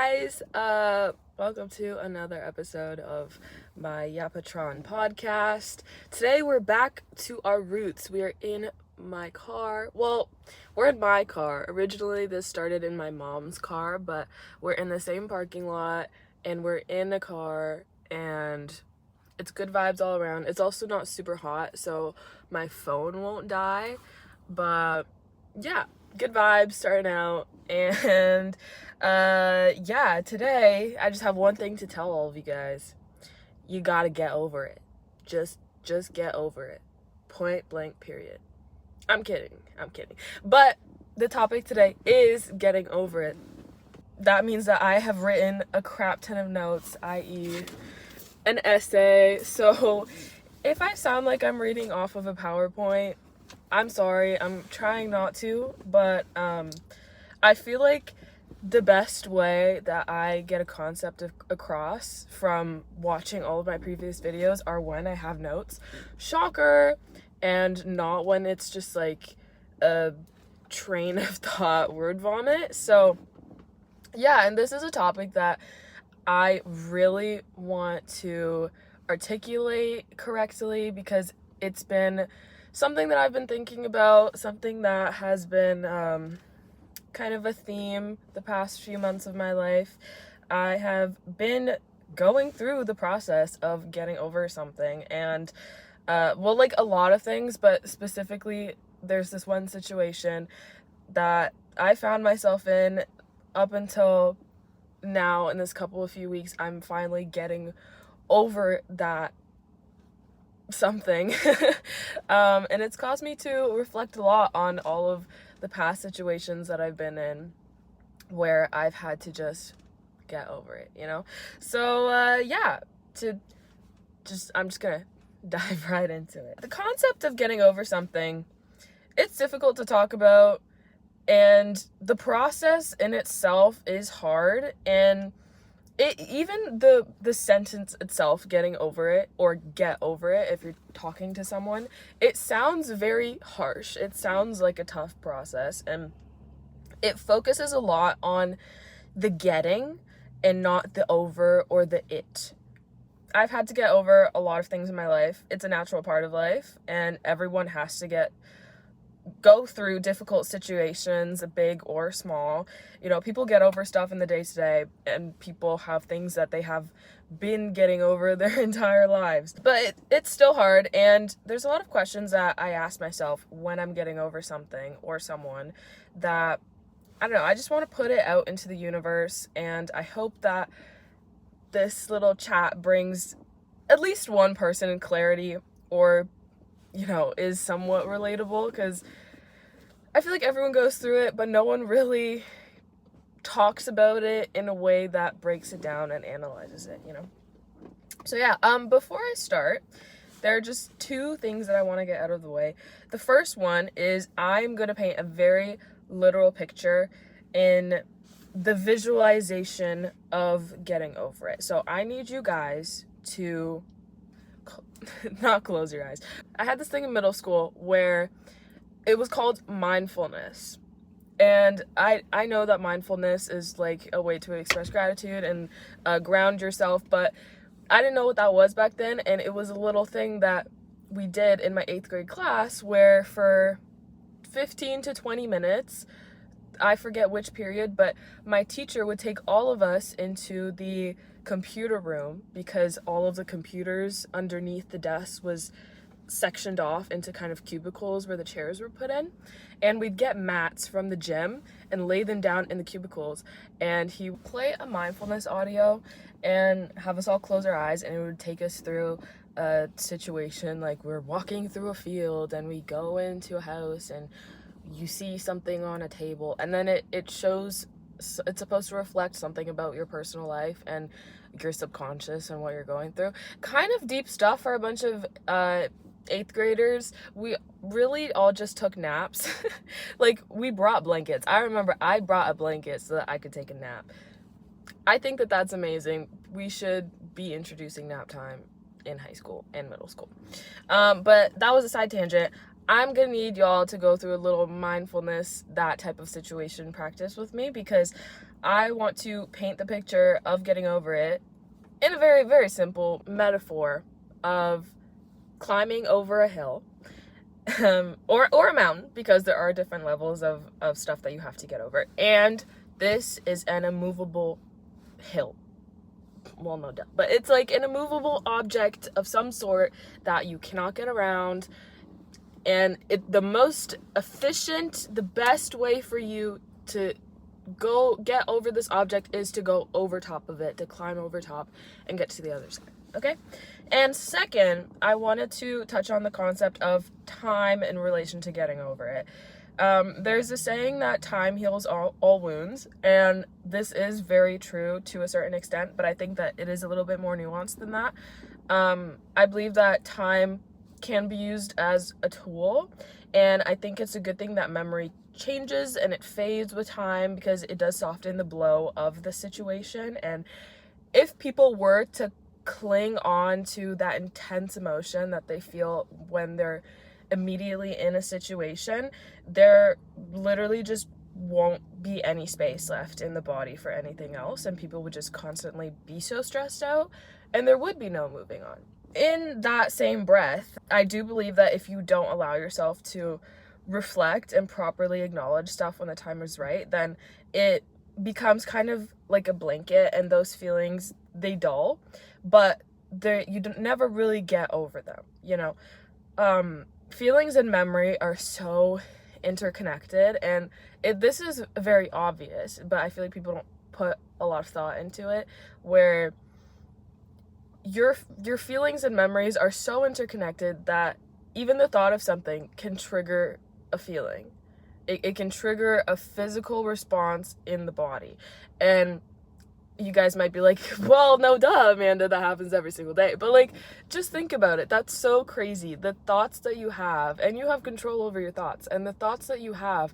guys, welcome to another episode of my Yapatron podcast. Today we're back to our roots. We are in my car. Well, we're in my car. Originally this started in my mom's car, but we're in the same parking lot and we're in a car and it's good vibes all around. It's also not super hot, so my phone won't die, but yeah, good vibes starting out. And today I just have one thing to tell all of you guys. You gotta get over it. Just get over it. Point blank, period. I'm kidding. But the topic today is getting over it. That means that I have written a crap ton of notes, i.e. an essay. So if I sound like I'm reading off of a PowerPoint, I'm sorry. I'm trying not to, but I feel like the best way that I get a concept across from watching all of my previous videos are when I have notes. Shocker! And not when it's just like a train of thought word vomit. So yeah, and this is a topic that I really want to articulate correctly because it's been something that I've been thinking about, something that has been kind of a theme the past few months of my life. I have been going through the process of getting over something, and like a lot of things, but specifically there's this one situation that I found myself in up until now. In this couple of few weeks, I'm finally getting over that something. And it's caused me to reflect a lot on all of the past situations that I've been in where I've had to just get over it, you know? So I'm just gonna dive right into it. The concept of getting over something, it's difficult to talk about, and the process in itself is hard, and even the sentence itself, getting over it, or get over it, if you're talking to someone, it sounds very harsh. It sounds like a tough process, and it focuses a lot on the getting and not the over or the it. I've had to get over a lot of things in my life. It's a natural part of life, and everyone has to go through difficult situations, big or small. You know, people get over stuff in the day-to-day, and people have things that they have been getting over their entire lives. But it's still hard, and there's a lot of questions that I ask myself when I'm getting over something or someone that, I don't know, I just want to put it out into the universe, and I hope that this little chat brings at least one person clarity, or is somewhat relatable, because I feel like everyone goes through it, but no one really talks about it in a way that breaks it down and analyzes it, So yeah, before I start, there are just two things that I want to get out of the way. The first one is I'm going to paint a very literal picture in the visualization of getting over it. So I need you guys to not close your eyes. I had this thing in middle school where it was called mindfulness. And I know that mindfulness is like a way to express gratitude and ground yourself, but I didn't know what that was back then. And it was a little thing that we did in my 8th grade class where for 15 to 20 minutes, I forget which period, but my teacher would take all of us into the computer room, because all of the computers underneath the desk was sectioned off into kind of cubicles where the chairs were put in, and we'd get mats from the gym and lay them down in the cubicles, and he would play a mindfulness audio and have us all close our eyes, and it would take us through a situation like we're walking through a field and we go into a house and you see something on a table, and then it shows, it's supposed to reflect something about your personal life and your subconscious and what you're going through. Kind of deep stuff for a bunch of 8th graders. We really all just took naps. Like, we brought blankets. I remember I brought a blanket so that I could take a nap. I think that that's amazing. We should be introducing nap time in high school and middle school. But that was a side tangent. I'm gonna need y'all to go through a little mindfulness, that type of situation practice with me, because I want to paint the picture of getting over it in a very, very simple metaphor of climbing over a hill, or a mountain, because there are different levels of stuff that you have to get over. And this is an immovable hill. Well, no doubt, but it's like an immovable object of some sort that you cannot get around. And the most efficient, the best way for you to go get over this object is to go over top of it, to climb over top and get to the other side. Okay? And second, I wanted to touch on the concept of time in relation to getting over it. There's a saying that time heals all wounds, and this is very true to a certain extent, but I think that it is a little bit more nuanced than that. I believe that time can be used as a tool, and I think it's a good thing that memory changes and it fades with time, because it does soften the blow of the situation. And if people were to cling on to that intense emotion that they feel when they're immediately in a situation, there literally just won't be any space left in the body for anything else, and people would just constantly be so stressed out, and there would be no moving on. In that same breath, I do believe that if you don't allow yourself to reflect and properly acknowledge stuff when the time is right, then it becomes kind of like a blanket, and those feelings, they dull, but you never really get over them, you know? Feelings and memory are so interconnected, and this is very obvious, but I feel like people don't put a lot of thought into it, where your feelings and memories are so interconnected that even the thought of something can trigger a feeling. It can trigger a physical response in the body. And you guys might be like, well, no duh, Amanda, that happens every single day. But like, just think about it. That's so crazy. The thoughts that you have, and you have control over your thoughts, and the thoughts that you have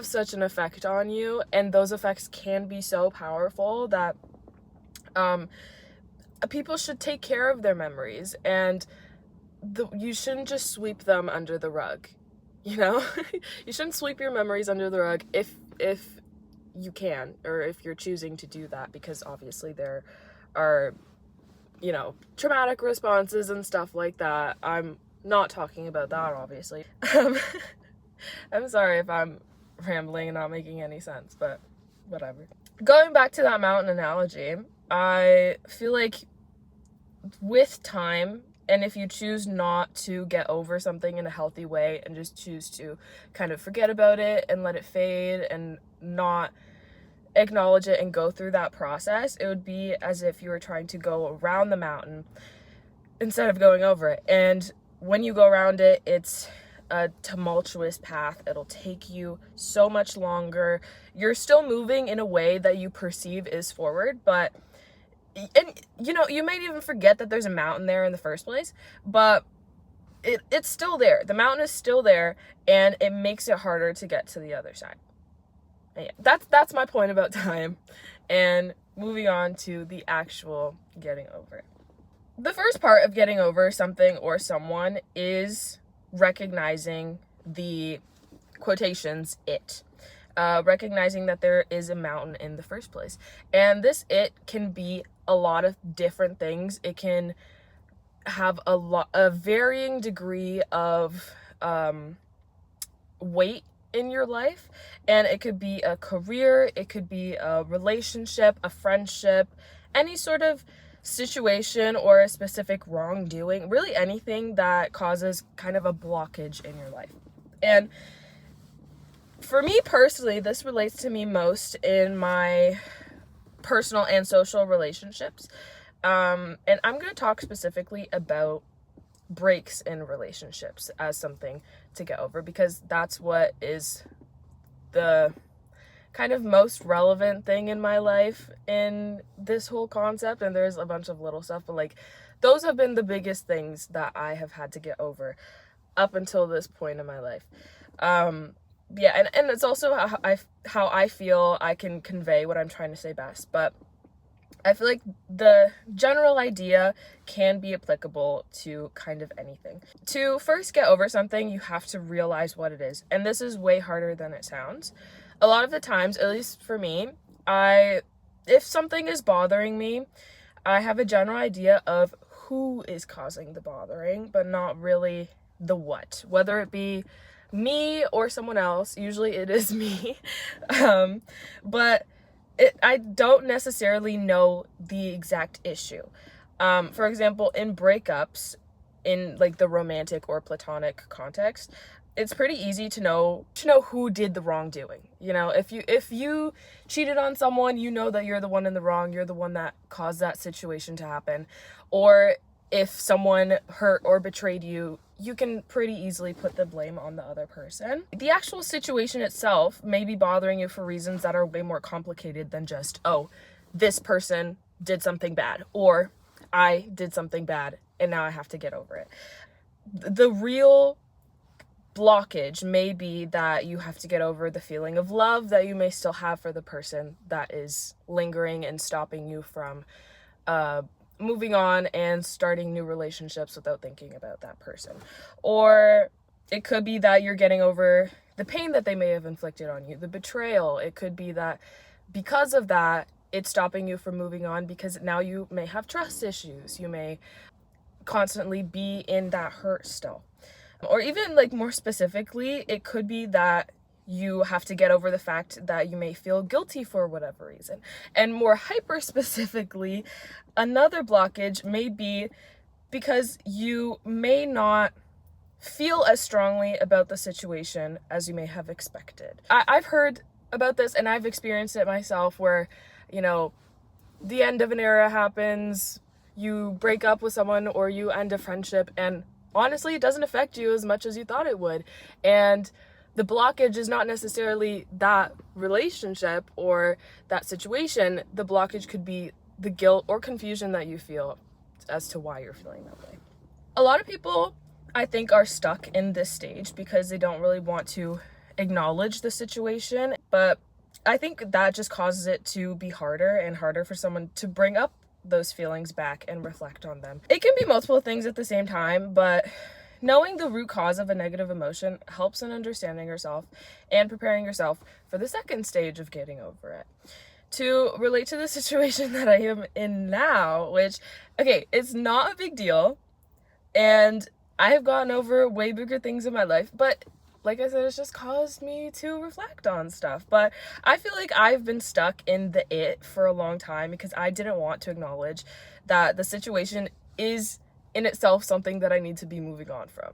such an effect on you, and those effects can be so powerful that people should take care of their memories, and you shouldn't just sweep them under the rug, you know? You shouldn't sweep your memories under the rug if you can, or if you're choosing to do that, because obviously there are, you know, traumatic responses and stuff like that. I'm not talking about that, obviously. I'm sorry if I'm rambling and not making any sense, but whatever. Going back to that mountain analogy, I feel like with time, and if you choose not to get over something in a healthy way and just choose to kind of forget about it and let it fade and not acknowledge it and go through that process, it would be as if you were trying to go around the mountain instead of going over it. And when you go around it, it's a tumultuous path. It'll take you so much longer. You're still moving in a way that you perceive is forward, but, and you know, you might even forget that there's a mountain there in the first place, but it's still there. The mountain is still there, and it makes it harder to get to the other side. Yeah, that's my point about time. And moving on to the actual getting over it. The first part of getting over something or someone is recognizing the quotations it. Recognizing that there is a mountain in the first place. And this it can be a lot of different things. It can have a varying degree of weight in your life, and it could be a career, it could be a relationship, a friendship, any sort of situation or a specific wrongdoing, really anything that causes kind of a blockage in your life. And for me personally, this relates to me most in my personal and social relationships. And I'm going to talk specifically about breaks in relationships as something to get over, because that's what is the kind of most relevant thing in my life in this whole concept. And there's a bunch of little stuff, but like those have been the biggest things that I have had to get over up until this point in my life. Yeah, and it's also how I feel I can convey what I'm trying to say best, but I feel like the general idea can be applicable to kind of anything. To first get over something, you have to realize what it is. And this is way harder than it sounds. A lot of the times, at least for me, if something is bothering me, I have a general idea of who is causing the bothering, but not really the what. Whether it be me or someone else, usually it is me. But I don't necessarily know the exact issue. For example, in breakups, in like the romantic or platonic context, it's pretty easy to know who did the wrongdoing. You know, if you cheated on someone, you know that you're the one in the wrong, you're the one that caused that situation to happen. Or if someone hurt or betrayed you, you can pretty easily put the blame on the other person. The actual situation itself may be bothering you for reasons that are way more complicated than just, oh, this person did something bad, or I did something bad and now I have to get over it. The real blockage may be that you have to get over the feeling of love that you may still have for the person that is lingering and stopping you from moving on and starting new relationships without thinking about that person. Or it could be that you're getting over the pain that they may have inflicted on you, the betrayal. It could be that because of that, it's stopping you from moving on because now you may have trust issues. You may constantly be in that hurt still. Or even like more specifically, it could be that you have to get over the fact that you may feel guilty for whatever reason. And more hyper specifically, another blockage may be because you may not feel as strongly about the situation as you may have expected. I've heard about this and I've experienced it myself where, you know, the end of an era happens, you break up with someone or you end a friendship, and honestly, it doesn't affect you as much as you thought it would. And the blockage is not necessarily that relationship or that situation. The blockage could be the guilt or confusion that you feel as to why you're feeling that way. A lot of people, I think, are stuck in this stage because they don't really want to acknowledge the situation. But I think that just causes it to be harder and harder for someone to bring up those feelings back and reflect on them. It can be multiple things at the same time, but knowing the root cause of a negative emotion helps in understanding yourself and preparing yourself for the second stage of getting over it. To relate to the situation that I am in now, which, okay, it's not a big deal, and I have gotten over way bigger things in my life, but like I said, it's just caused me to reflect on stuff. But I feel like I've been stuck in the it for a long time because I didn't want to acknowledge that the situation is in itself something that I need to be moving on from.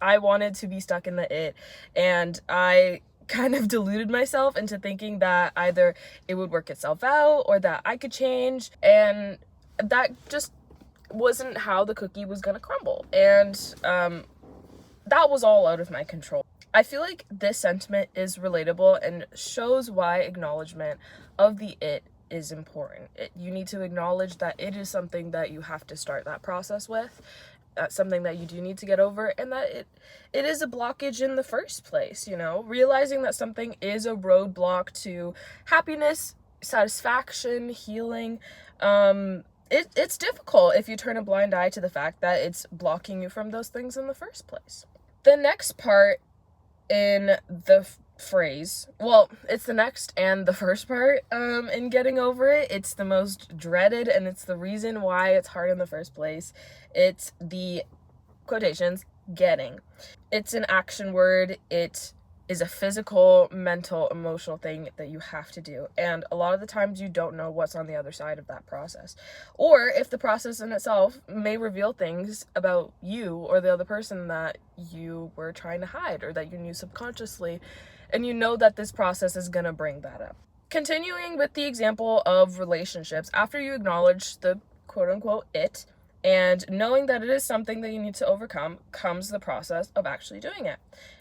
I wanted to be stuck in the it, and I kind of deluded myself into thinking that either it would work itself out or that I could change, and that just wasn't how the cookie was gonna crumble. And that was all out of my control. I feel like this sentiment is relatable and shows why acknowledgement of the it is important. You need to acknowledge that it is something that you have to start that process with. That's something that you do need to get over, and that it is a blockage in the first place, you know? Realizing that something is a roadblock to happiness, satisfaction, healing. It's difficult if you turn a blind eye to the fact that it's blocking you from those things in the first place. The next part in the phrase, well, it's the next and the first part in getting over it. It's the most dreaded, and it's the reason why it's hard in the first place. It's the quotations getting. It's an action word. It is a physical, mental, emotional thing that you have to do. And a lot of the times you don't know what's on the other side of that process. Or if the process in itself may reveal things about you or the other person that you were trying to hide or that you knew subconsciously, and you know that this process is going to bring that up. Continuing with the example of relationships, after you acknowledge the quote-unquote it, and knowing that it is something that you need to overcome, comes the process of actually doing it.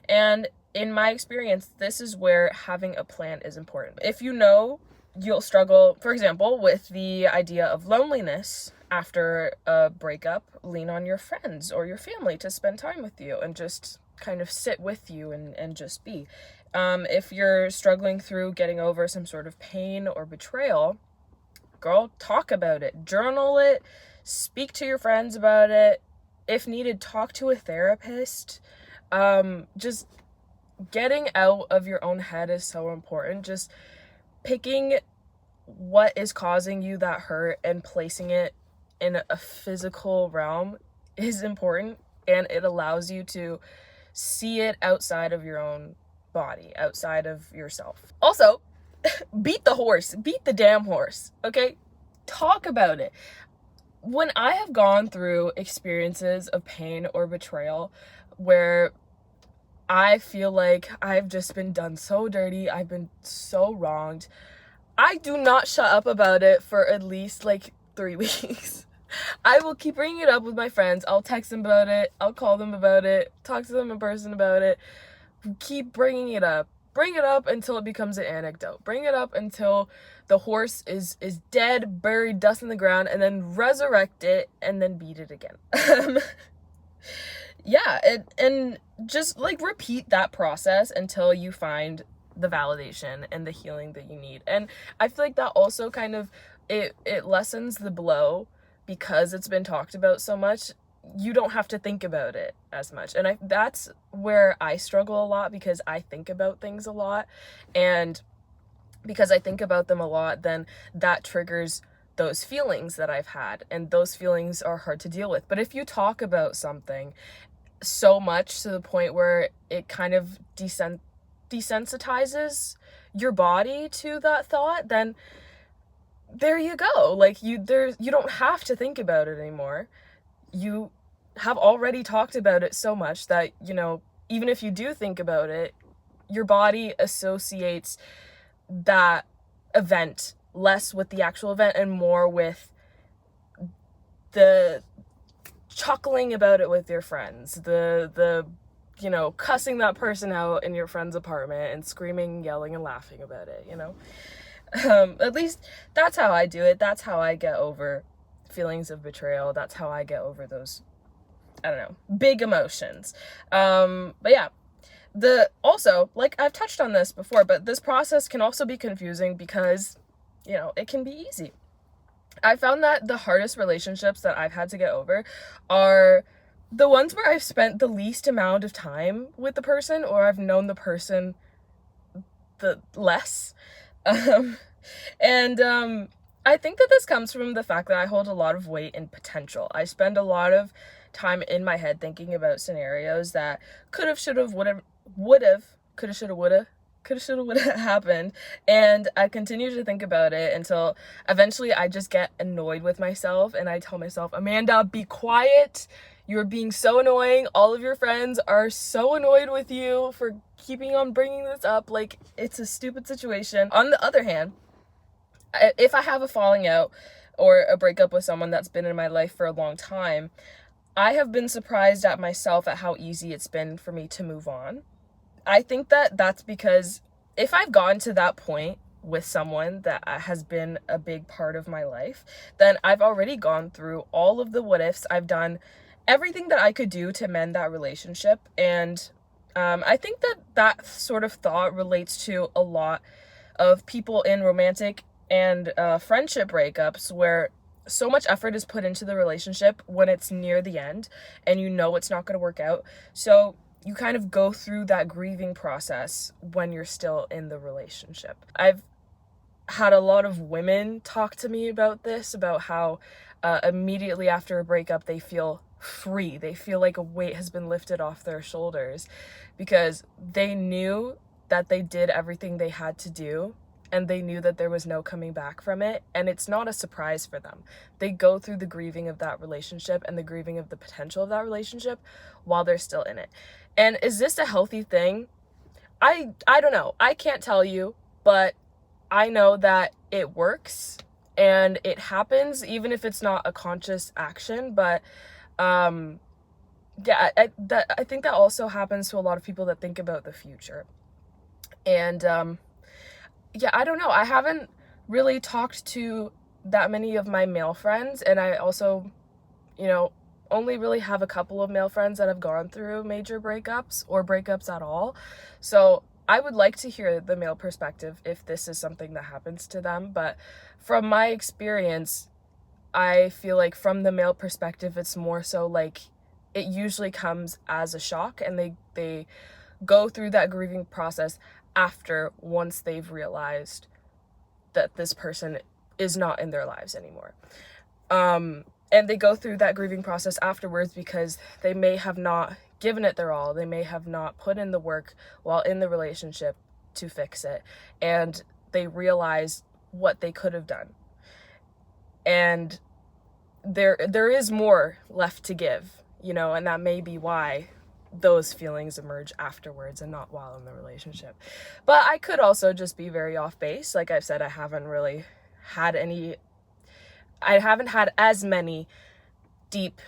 And in my experience, this is where having a plan is important. If you know you'll struggle, for example, with the idea of loneliness after a breakup, lean on your friends or your family to spend time with you and just kind of sit with you and just be. If you're struggling through getting over some sort of pain or betrayal, girl, talk about it, journal it, speak to your friends about it. If needed, talk to a therapist. Just getting out of your own head is so important. Just picking what is causing you that hurt and placing it in a physical realm is important, and it allows you to see it outside of your own body, outside of yourself. Also, beat the horse, beat the damn horse, okay? Talk about it. When I have gone through experiences of pain or betrayal where I feel like I've just been done so dirty, I've been so wronged, I do not shut up about it for at least like 3 weeks. I will keep bringing it up with my friends. I'll text them about it. I'll call them about it. Talk to them in person about it. Keep bringing it up. Bring it up until it becomes an anecdote. Bring it up until the horse is dead, buried, dust in the ground, and then resurrect it and then beat it again. Yeah, and just like repeat that process until you find the validation and the healing that you need. And I feel like that also kind of it lessens the blow because it's been talked about so much. You don't have to think about it as much. And that's where I struggle a lot, because I think about things a lot, and because I think about them a lot, then that triggers those feelings that I've had, and those feelings are hard to deal with. But if you talk about something so much to the point where it kind of desensitizes your body to that thought, then there you go. Like you don't have to think about it anymore. You have already talked about it so much that, you know, even if you do think about it, your body associates that event less with the actual event and more with the chuckling about it with your friends, the you know, cussing that person out in your friend's apartment and screaming, yelling, and laughing about it, you know? At least that's how I do it. That's how I get over feelings of betrayal. That's how I get over those, I don't know, big emotions. But yeah, also, like I've touched on this before, but this process can also be confusing because, you know, it can be easy. I found that the hardest relationships that I've had to get over are the ones where I've spent the least amount of time with the person, or I've known the person the less. And I think that this comes from the fact that I hold a lot of weight in potential. I spend a lot of time in my head thinking about scenarios that could have, should have, would have, could have, should have, would have happened, and I continue to think about it until eventually I just get annoyed with myself, and I tell myself, Amanda, be quiet. You're being so annoying. All of your friends are so annoyed with you for keeping on bringing this up. Like, it's a stupid situation. On the other hand, if I have a falling out or a breakup with someone that's been in my life for a long time, I have been surprised at myself at how easy it's been for me to move on. I think that that's because if I've gotten to that point with someone that has been a big part of my life, then I've already gone through all of the what ifs. I've done everything that I could do to mend that relationship. And I think that that sort of thought relates to a lot of people in romantic and friendship breakups, where so much effort is put into the relationship when it's near the end and you know it's not going to work out. So you kind of go through that grieving process when you're still in the relationship. I've had a lot of women talk to me about this, about how immediately after a breakup they feel free. They feel like a weight has been lifted off their shoulders because they knew that they did everything they had to do, and they knew that there was no coming back from it, and it's not a surprise for them. They go through the grieving of that relationship and the grieving of the potential of that relationship while they're still in it. And is this a healthy thing? I don't know. I can't tell you, but I know that it works and it happens, even if it's not a conscious action. But yeah, I think that also happens to a lot of people that think about the future. And yeah, I don't know. I haven't really talked to that many of my male friends, and I also, you know, only really have a couple of male friends that have gone through major breakups or breakups at all. So I would like to hear the male perspective if this is something that happens to them. But from my experience, I feel like from the male perspective, it's more so like it usually comes as a shock, and they go through that grieving process after, once they've realized that this person is not in their lives anymore. And they go through that grieving process afterwards because they may have not given it their all. They may have not put in the work while in the relationship to fix it. And they realize what they could have done. And there is more left to give, you know, and that may be why those feelings emerge afterwards and not while in the relationship. But I could also just be very off base. Like I've said, I haven't had as many deep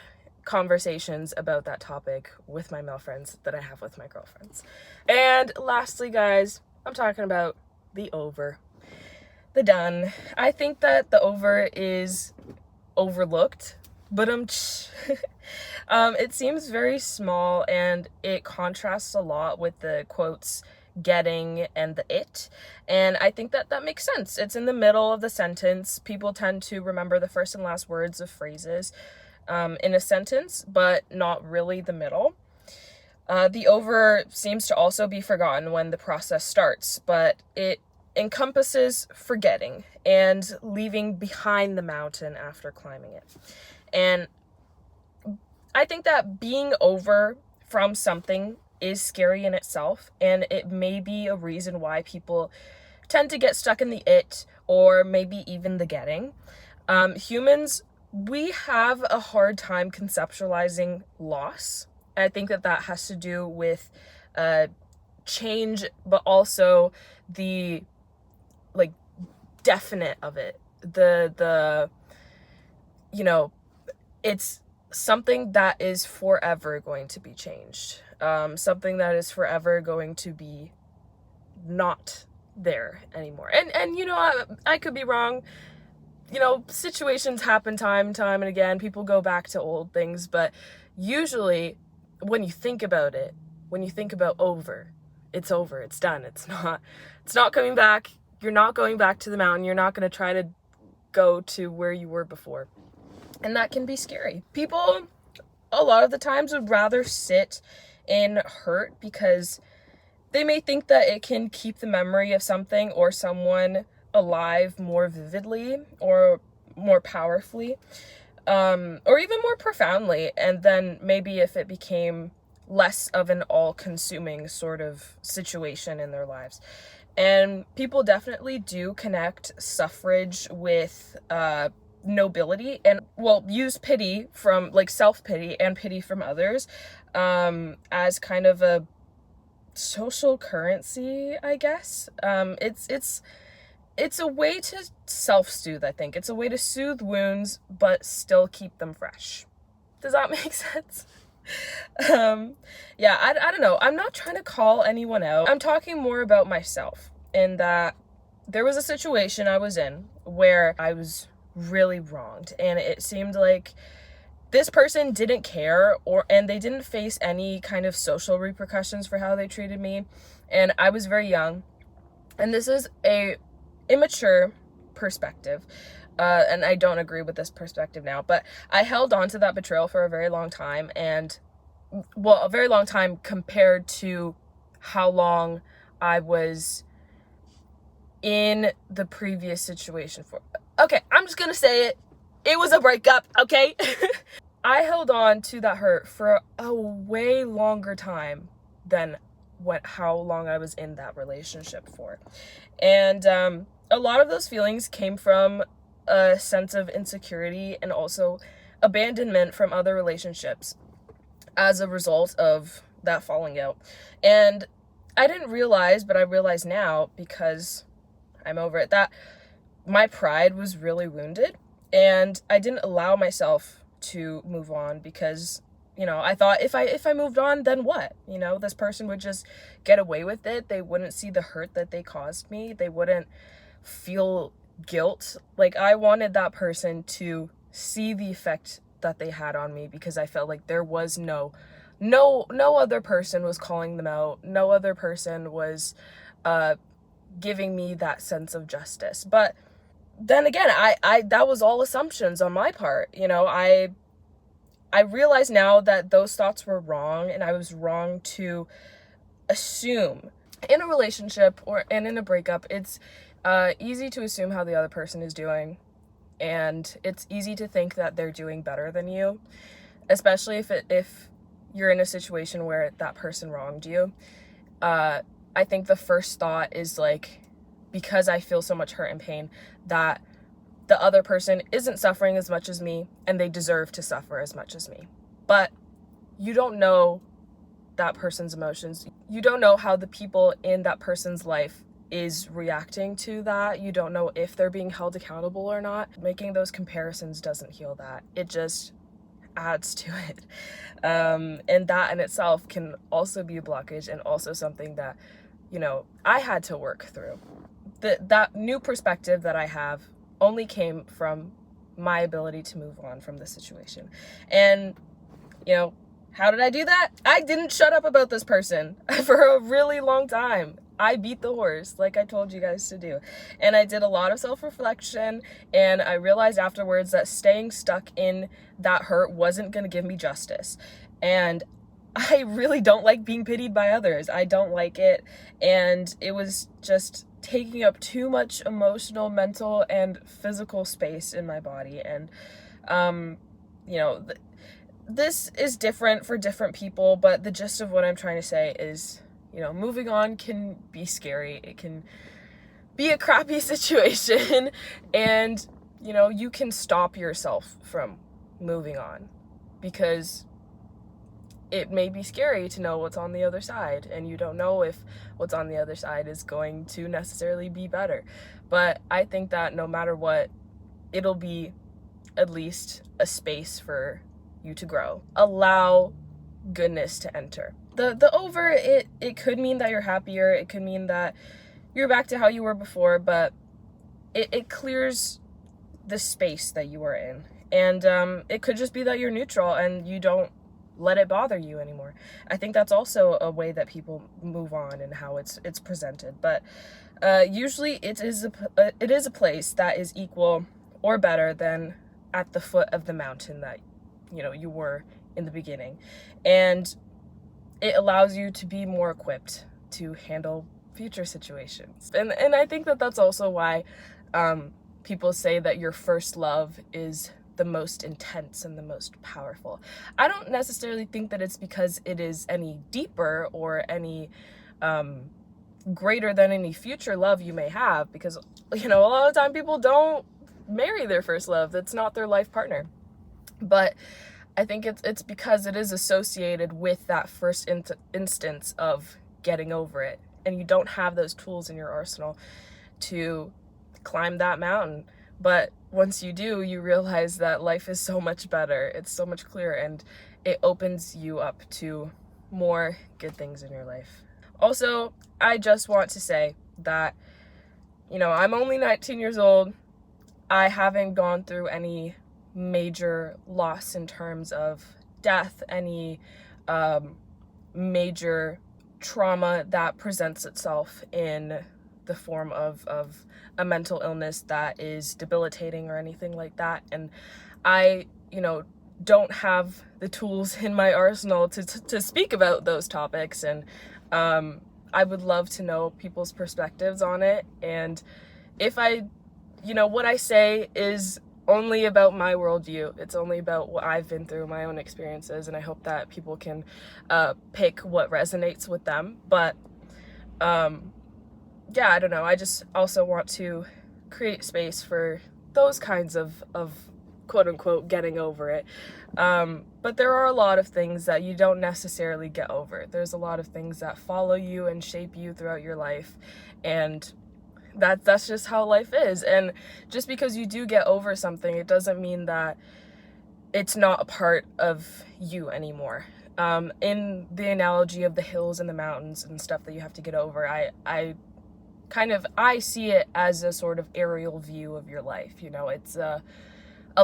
conversations about that topic with my male friends that I have with my girlfriends. And lastly, guys, I'm talking about the over. The done. I think that the over is overlooked, but it seems very small, and it contrasts a lot with the quotes getting and the it, and I think that makes sense. It's in the middle of the sentence. People tend to remember the first and last words of phrases in a sentence, but not really the middle. The over seems to also be forgotten when the process starts, but it encompasses forgetting and leaving behind the mountain after climbing it. And I think that being over from something is scary in itself, and it may be a reason why people tend to get stuck in the it, or maybe even the getting. Humans, we have a hard time conceptualizing loss. I think that has to do with change, but also the like definite of it. The you know, it's something that is forever going to be changed. Something that is forever going to be not there anymore. And you know, I could be wrong. You know, situations happen time and again. People go back to old things, but usually when you think about it, when you think about over, it's done. It's not coming back. You're not going back to the mountain. You're not going to try to go to where you were before. And that can be scary. People, a lot of the times, would rather sit in hurt because they may think that it can keep the memory of something or someone alive more vividly or more powerfully, or even more profoundly. And then maybe if it became less of an all-consuming sort of situation in their lives. And people definitely do connect suffrage with nobility, and use pity from self-pity and pity from others as kind of a social currency, I guess. It's a way to self-soothe. I think it's a way to soothe wounds but still keep them fresh. Does that make sense? Yeah, I don't know. I'm not trying to call anyone out. I'm talking more about myself, in that there was a situation I was in where I was really wronged, and it seemed like this person didn't care, and they didn't face any kind of social repercussions for how they treated me, and I was very young, and this is a immature perspective, and I don't agree with this perspective now, but I held on to that betrayal for a very long time, and a very long time compared to how long I was in the previous situation for. Okay, I'm just gonna say it. It was a breakup, okay? I held on to that hurt for a way longer time than how long I was in that relationship for. And a lot of those feelings came from a sense of insecurity and also abandonment from other relationships as a result of that falling out. And I didn't realize, but I realize now, because I'm over it, that my pride was really wounded, and I didn't allow myself to move on because, you know, I thought if I moved on, then what? You know, this person would just get away with it. They wouldn't see the hurt that they caused me. They wouldn't feel guilt. Like, I wanted that person to see the effect that they had on me, because I felt like there was no other person was calling them out. No other person was giving me that sense of justice. But then again, I that was all assumptions on my part. You know, I realize now that those thoughts were wrong, and I was wrong to assume. In a relationship and in a breakup, it's easy to assume how the other person is doing, and it's easy to think that they're doing better than you, especially if you're in a situation where that person wronged you. I think the first thought is like, because I feel so much hurt and pain, that the other person isn't suffering as much as me and they deserve to suffer as much as me. But you don't know that person's emotions. You don't know how the people in that person's life is reacting to that. You don't know if they're being held accountable or not. Making those comparisons doesn't heal that. It just adds to it. And that in itself can also be a blockage, and also something that, I had to work through. That new perspective that I have only came from my ability to move on from the situation. And, how did I do that? I didn't shut up about this person for a really long time. I beat the horse, like I told you guys to do. And I did a lot of self-reflection, and I realized afterwards that staying stuck in that hurt wasn't going to give me justice. And I really don't like being pitied by others. I don't like it. And it was just taking up too much emotional, mental, and physical space in my body. And, this is different for different people, but the gist of what I'm trying to say is, moving on can be scary. It can be a crappy situation, and, you can stop yourself from moving on because it may be scary to know what's on the other side, and you don't know if what's on the other side is going to necessarily be better. But I think that no matter what, it'll be at least a space for you to grow. Allow goodness to enter. The over, it could mean that you're happier, it could mean that you're back to how you were before, but it clears the space that you are in. And it could just be that you're neutral and you don't let it bother you anymore. I think that's also a way that people move on and how it's presented. But usually it is a place that is equal or better than at the foot of the mountain that you were in the beginning. And it allows you to be more equipped to handle future situations. And I think that that's also why people say that your first love is the most intense and the most powerful. I don't necessarily think that it's because it is any deeper or any greater than any future love you may have, because a lot of time people don't marry their first love. That's not their life partner. But I think it's because it is associated with that first instance of getting over it, and you don't have those tools in your arsenal to climb that mountain. But once you do, you realize that life is so much better. It's so much clearer, and it opens you up to more good things in your life. Also, I just want to say that, I'm only 19 years old. I haven't gone through any major loss in terms of death, any major trauma that presents itself in the form of a mental illness that is debilitating or anything like that. And I, don't have the tools in my arsenal to speak about those topics. And I would love to know people's perspectives on it. And if what I say is only about my worldview. It's only about what I've been through, my own experiences, and I hope that people can pick what resonates with them. But I don't know. I just also want to create space for those kinds of quote unquote getting over it. But there are a lot of things that you don't necessarily get over. There's a lot of things that follow you and shape you throughout your life, and that's just how life is. And just because you do get over something, it doesn't mean that it's not a part of you anymore. In the analogy of the hills and the mountains and stuff that you have to get over, I see it as a sort of aerial view of your life. It's a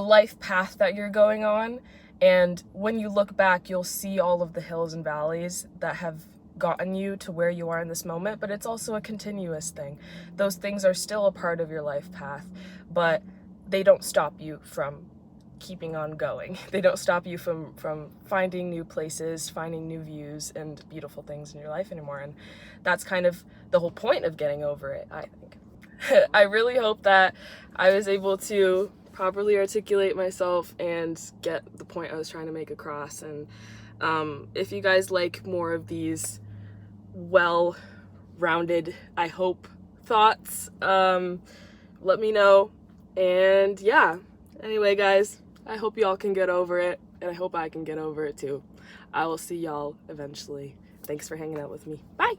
life path that you're going on, and when you look back, you'll see all of the hills and valleys that have gotten you to where you are in this moment, but it's also a continuous thing. Those things are still a part of your life path, but they don't stop you from keeping on going. They don't stop you from finding new places, finding new views and beautiful things in your life anymore. And that's kind of the whole point of getting over it, I think. I really hope that I was able to properly articulate myself and get the point I was trying to make across. And if you guys like more of these well-rounded, I hope, thoughts, let me know. And yeah, anyway guys, I hope y'all can get over it, and I hope I can get over it too. I will see y'all eventually. Thanks for hanging out with me. Bye!